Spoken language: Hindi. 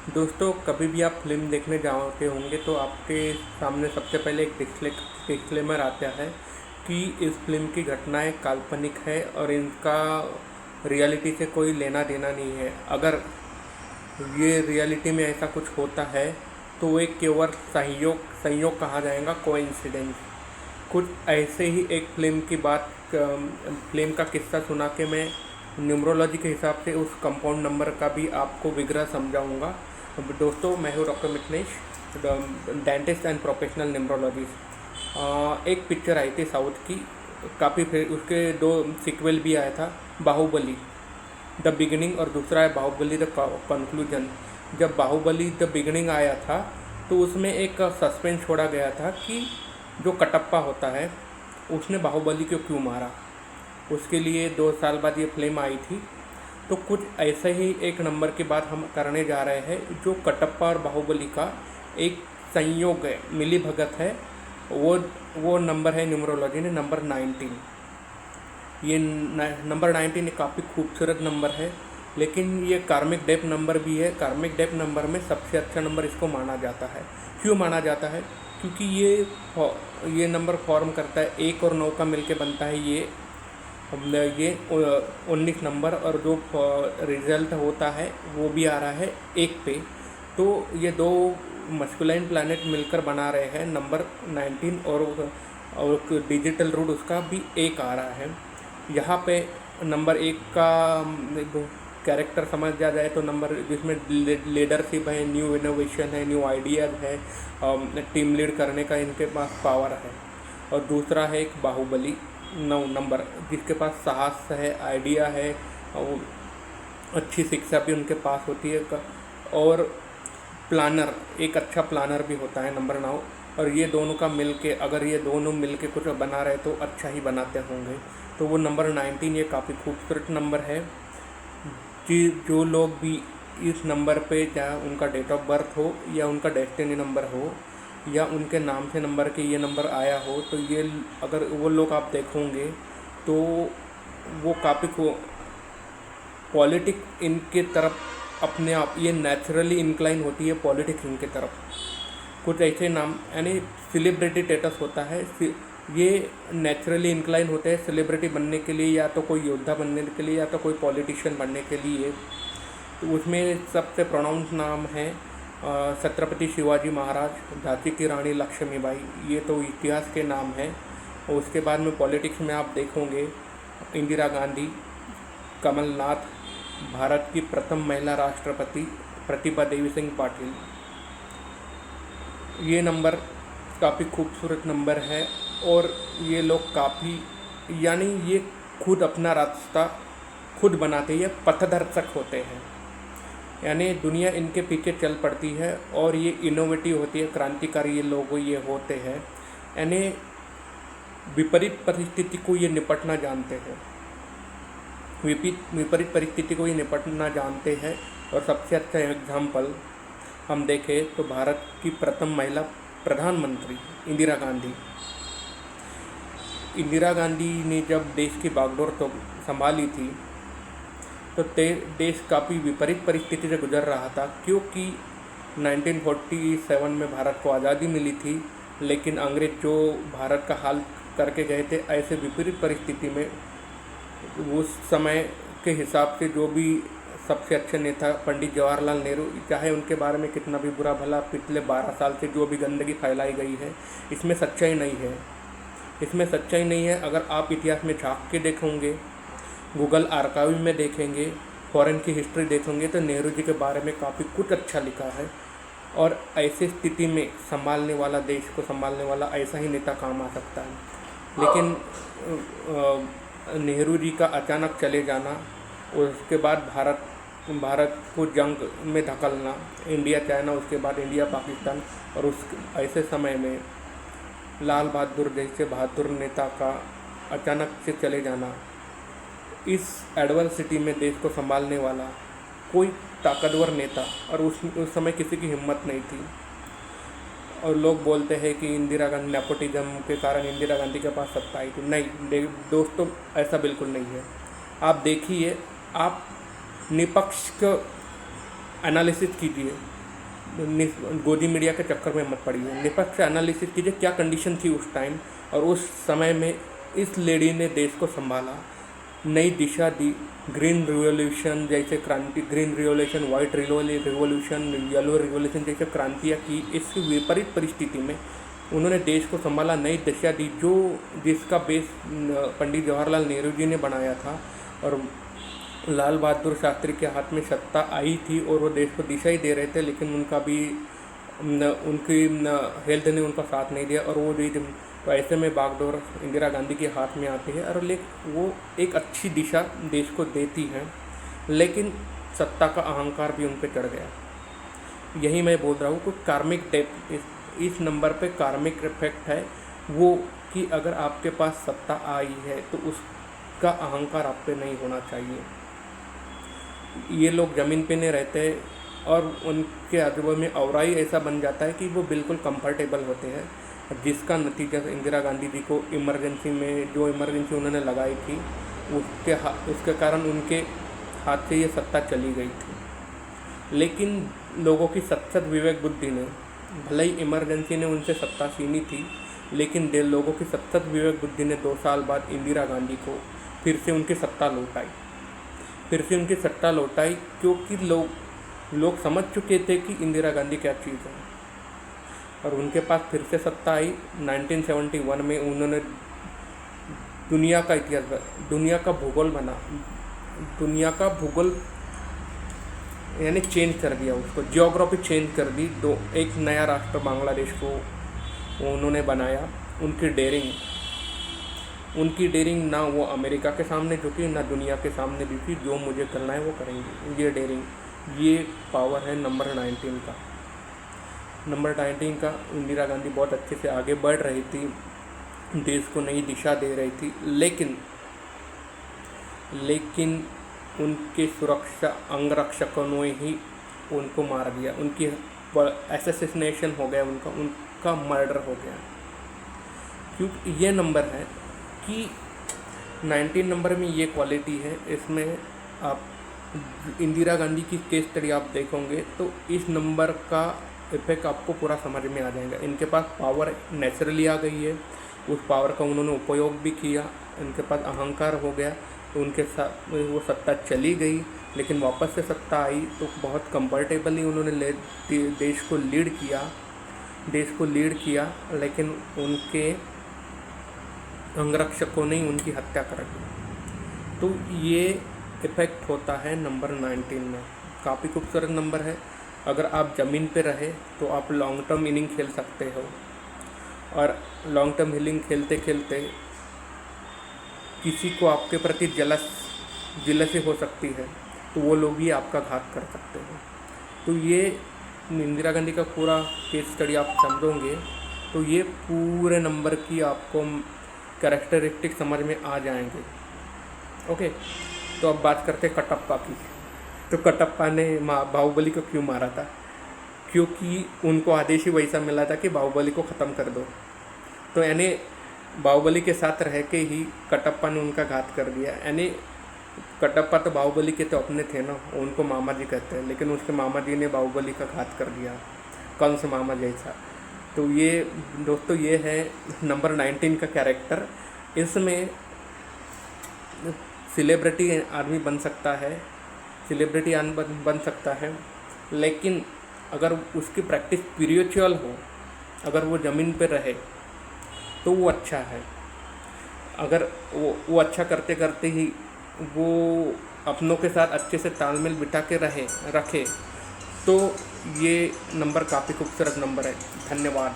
दोस्तों, कभी भी आप फिल्म देखने जाते होंगे तो आपके सामने सबसे पहले एक डिस्क्लेमर आता है कि इस फिल्म की घटनाएं काल्पनिक है और इनका रियलिटी से कोई लेना देना नहीं है। अगर ये रियलिटी में ऐसा कुछ होता है तो वो एक केवल संयोग कहा जाएगा, कोइंसिडेंस। कुछ ऐसे ही एक फिल्म का किस्सा सुना के मैं न्यूमरोलॉजी के हिसाब से उस कंपाउंड नंबर का भी आपको विग्रह समझाऊंगा। दोस्तों, मैं हूँ doctor Mithlesh, dentist and professional numerologist. एक पिक्चर आई थी साउथ की, काफ़ी फिर उसके दो सीक्वल भी आया था, बाहुबली द बिगिनिंग और दूसरा है बाहुबली द कंक्लूजन। जब बाहुबली द बिगिनिंग आया था तो उसमें एक सस्पेंस छोड़ा गया था कि जो कटप्पा होता है उसने बाहुबली को क्यों मारा। उसके लिए 2 साल बाद ये फिल्म आई थी। तो कुछ ऐसे ही एक नंबर की बात हम करने जा रहे हैं जो कटप्पा और बाहुबली का एक संयोग है, मिली भगत है। वो नंबर है न्यूमरोलॉजी ने नंबर 19। ये नंबर 19 एक काफ़ी खूबसूरत नंबर है, लेकिन ये कार्मिक डेप्थ नंबर भी है। कार्मिक डेप्थ नंबर में सबसे अच्छा नंबर इसको माना जाता है। क्यों माना जाता है? क्योंकि ये नंबर फॉर्म करता है 1 और 9 का मिलके बनता है ये 19 नंबर, और जो रिजल्ट होता है वो भी आ रहा है 1 पे। तो ये दो मस्कुलाइन प्लैनेट मिलकर बना रहे हैं नंबर 19, और डिजिटल रूट उसका भी 1 आ रहा है। यहाँ पे नंबर 1 का कैरेक्टर समझ जाए तो नंबर जिसमें लीडरशिप है, न्यू इनोवेशन है, न्यू आइडियाज़ है, टीम लीड करने का इनके पास पावर है। और दूसरा है एक बाहुबली 9 नंबर, जिसके पास साहस है, आइडिया है, और अच्छी शिक्षा भी उनके पास होती है, और प्लानर, एक अच्छा प्लानर भी होता है नंबर 9। और ये दोनों का मिलके, अगर ये दोनों मिलके कुछ बना रहे तो अच्छा ही बनाते होंगे। तो वो नंबर 19 ये काफ़ी खूबसूरत नंबर है कि जो लोग भी इस नंबर पे, चाहे उनका डेट ऑफ बर्थ हो या उनका डेस्टिनी नंबर हो या उनके नाम से नंबर के ये नंबर आया हो, तो ये अगर वो लोग आप देखोगे तो वो काफ़ी पॉलिटिक इनके तरफ अपने आप ये नेचुरली इंक्लाइन होती है पॉलिटिक्स इनके तरफ। कुछ ऐसे नाम यानी सेलिब्रिटी स्टेटस होता है, ये नेचुरली इंक्लाइन होते हैं सेलिब्रिटी बनने के लिए, या तो कोई योद्धा बनने के लिए या तो कोई पॉलिटिशियन बनने के लिए। तो उसमें सबसे प्रोनाउंस नाम है छत्रपति शिवाजी महाराज, झांसी की रानी लक्ष्मीबाई, ये तो इतिहास के नाम हैं। और उसके बाद में पॉलिटिक्स में आप देखोगे इंदिरा गांधी, कमलनाथ, भारत की प्रथम महिला राष्ट्रपति प्रतिभा देवी सिंह पाटिल। ये नंबर काफ़ी खूबसूरत नंबर है, और ये लोग काफ़ी, यानी ये खुद अपना रास्ता खुद बनाते हैं, पथदर्शक होते हैं, यानी दुनिया इनके पीछे चल पड़ती है। और ये इनोवेटिव होती है, क्रांतिकारी ये लोग ये होते हैं, यानी विपरीत परिस्थिति को ये निपटना जानते हैं, विपरीत परिस्थिति को ये निपटना जानते हैं। और सबसे अच्छा एग्जाम्पल हम देखें तो भारत की प्रथम महिला प्रधानमंत्री इंदिरा गांधी ने जब देश की बागडोर तो संभाली थी तो देश काफ़ी विपरीत परिस्थिति से गुजर रहा था, क्योंकि 1947 में भारत को आज़ादी मिली थी, लेकिन अंग्रेज जो भारत का हाल करके गए थे, ऐसे विपरीत परिस्थिति में उस समय के हिसाब से जो भी सबसे अच्छे नेता पंडित जवाहरलाल नेहरू, चाहे उनके बारे में कितना भी बुरा भला पिछले 12 साल से जो भी गंदगी फैलाई गई है, इसमें सच्चाई नहीं है, इसमें सच्चाई नहीं है। अगर आप इतिहास में झांक के देखोगे, गूगल आर्काइव में देखेंगे, फॉरेन की हिस्ट्री देखेंगे, तो नेहरू जी के बारे में काफ़ी कुछ अच्छा लिखा है। और ऐसी स्थिति में संभालने वाला, देश को संभालने वाला ऐसा ही नेता काम आ सकता है। लेकिन नेहरू जी का अचानक चले जाना, उसके बाद भारत को जंग में धकलना, इंडिया चाइना, उसके बाद इंडिया पाकिस्तान, और उस ऐसे समय में लाल बहादुर जैसे बहादुर नेता का अचानक से चले जाना, इस एडवर्सिटी में देश को संभालने वाला कोई ताकतवर नेता, और उस समय किसी की हिम्मत नहीं थी। और लोग बोलते हैं कि इंदिरा गांधी, नेपोटिज्म के कारण इंदिरा गांधी के पास सत्ता आई थी। नहीं दोस्तों, ऐसा बिल्कुल नहीं है। आप देखिए, आप निष्पक्ष एनालिसिस कीजिए, गोदी मीडिया के चक्कर में मत पड़िए, निष्पक्ष एनालिसिस कीजिए क्या कंडीशन थी उस टाइम, और उस समय में इस लेडी ने देश को संभाला, नई दिशा दी। ग्रीन रिवॉल्यूशन जैसे क्रांति, green revolution, white revolution, yellow revolution जैसे क्रांतियाँ की। इस विपरीत परिस्थिति में उन्होंने देश को संभाला, नई दिशा दी, जिसका बेस पंडित जवाहरलाल नेहरू जी ने बनाया था, और लाल बहादुर शास्त्री के हाथ में सत्ता आई थी और वो देश को दिशा ही दे रहे थे, लेकिन उनकी हेल्थ ने उनका साथ नहीं दिया, और वो तो ऐसे में बागडोर इंदिरा गांधी के हाथ में आती है, और वो एक अच्छी दिशा देश को देती हैं, लेकिन सत्ता का अहंकार भी उन पर चढ़ गया। यही मैं बोल रहा हूँ कि कार्मिक डेप्थ, इस नंबर पे कार्मिक इफेक्ट है वो, कि अगर आपके पास सत्ता आई है तो उसका अहंकार आप पे नहीं होना चाहिए। ये लोग ज़मीन पे नहीं रहते, और उनके अजूबे में औरा ही ऐसा बन जाता है कि वो बिल्कुल कंफर्टेबल होते हैं, जिसका नतीजा इंदिरा गांधी जी को इमरजेंसी में, जो इमरजेंसी उन्होंने लगाई थी, उसके कारण उनके हाथ से ये सत्ता चली गई थी। लेकिन लोगों की सत्सद विवेक बुद्धि ने, भले ही इमरजेंसी ने उनसे सत्ता छीनी थी, लेकिन लोगों की सत्सद विवेक बुद्धि ने 2 साल बाद इंदिरा गांधी को फिर से उनकी सत्ता लौटाई, क्योंकि लोग समझ चुके थे कि इंदिरा गांधी क्या चीज़ है, और उनके पास फिर से सत्ता आई। 1971 में उन्होंने दुनिया का इतिहास, दुनिया का भूगोल यानी चेंज कर दिया, उसको जियोग्राफी चेंज कर दी। एक नया राष्ट्र बांग्लादेश को उन्होंने बनाया। उनकी डेयरिंग ना वो अमेरिका के सामने झुकी, ना दुनिया के सामने झुकी, जो मुझे करना है वो करेंगे। ये डेयरिंग, ये पावर है नंबर 19 का। नंबर 19 का इंदिरा गांधी बहुत अच्छे से आगे बढ़ रही थी, देश को नई दिशा दे रही थी, लेकिन उनके सुरक्षा अंगरक्षकों ने ही उनको मार दिया। उनकी असैसिनेशन हो गया, उनका मर्डर हो गया। क्योंकि ये नंबर है कि 19 नंबर में ये क्वालिटी है। इसमें आप इंदिरा गांधी की केस स्टडी आप देखोगे तो इस नंबर का इफेक्ट आपको पूरा समझ में आ जाएगा। इनके पास पावर नेचुरली आ गई है, उस पावर का उन्होंने उपयोग भी किया, इनके पास अहंकार हो गया, तो उनके साथ वो सत्ता चली गई, लेकिन वापस से सत्ता आई तो बहुत कंफर्टेबली उन्होंने देश को लीड किया, लेकिन उनके अंगरक्षकों ने उनकी हत्या कर दी। तो ये इफेक्ट होता है नंबर 19 में। काफ़ी खूबसूरत नंबर है। अगर आप ज़मीन पे रहे तो आप लॉन्ग टर्म इनिंग खेल सकते हो, और लॉन्ग टर्म इनिंग खेलते खेलते किसी को आपके प्रति जेलसी हो सकती है, तो वो लोग भी आपका घात कर सकते हैं। तो ये इंदिरा गांधी का पूरा केस स्टडी आप समझोगे तो ये पूरे नंबर की आपको कैरेक्टरिस्टिक समझ में आ जाएंगे। ओके, तो अब बात करते हैं कटप्पा की। तो कटप्पा ने बाहुबली को क्यों मारा था? क्योंकि उनको आदेश ही वैसा मिला था कि बाहुबली को ख़त्म कर दो। तो यानी बाहुबली के साथ रह के ही कटप्पा ने उनका घात कर दिया। यानी कटप्पा तो बाहुबली के तो अपने थे ना, उनको मामा जी कहते हैं, लेकिन उसके मामा जी ने बाहुबली का घात कर दिया, कंस मामा जैसा। तो ये दोस्तों, ये है नंबर 19 का कैरेक्टर। इसमें सेलिब्रिटी आदमी बन सकता है, लेकिन अगर उसकी प्रैक्टिस स्पिरिचुअल हो, अगर वो ज़मीन पे रहे तो वो अच्छा है। अगर वो अच्छा करते करते ही वो अपनों के साथ अच्छे से तालमेल बिठा के रखे, तो ये नंबर काफ़ी खूबसूरत नंबर है। धन्यवाद।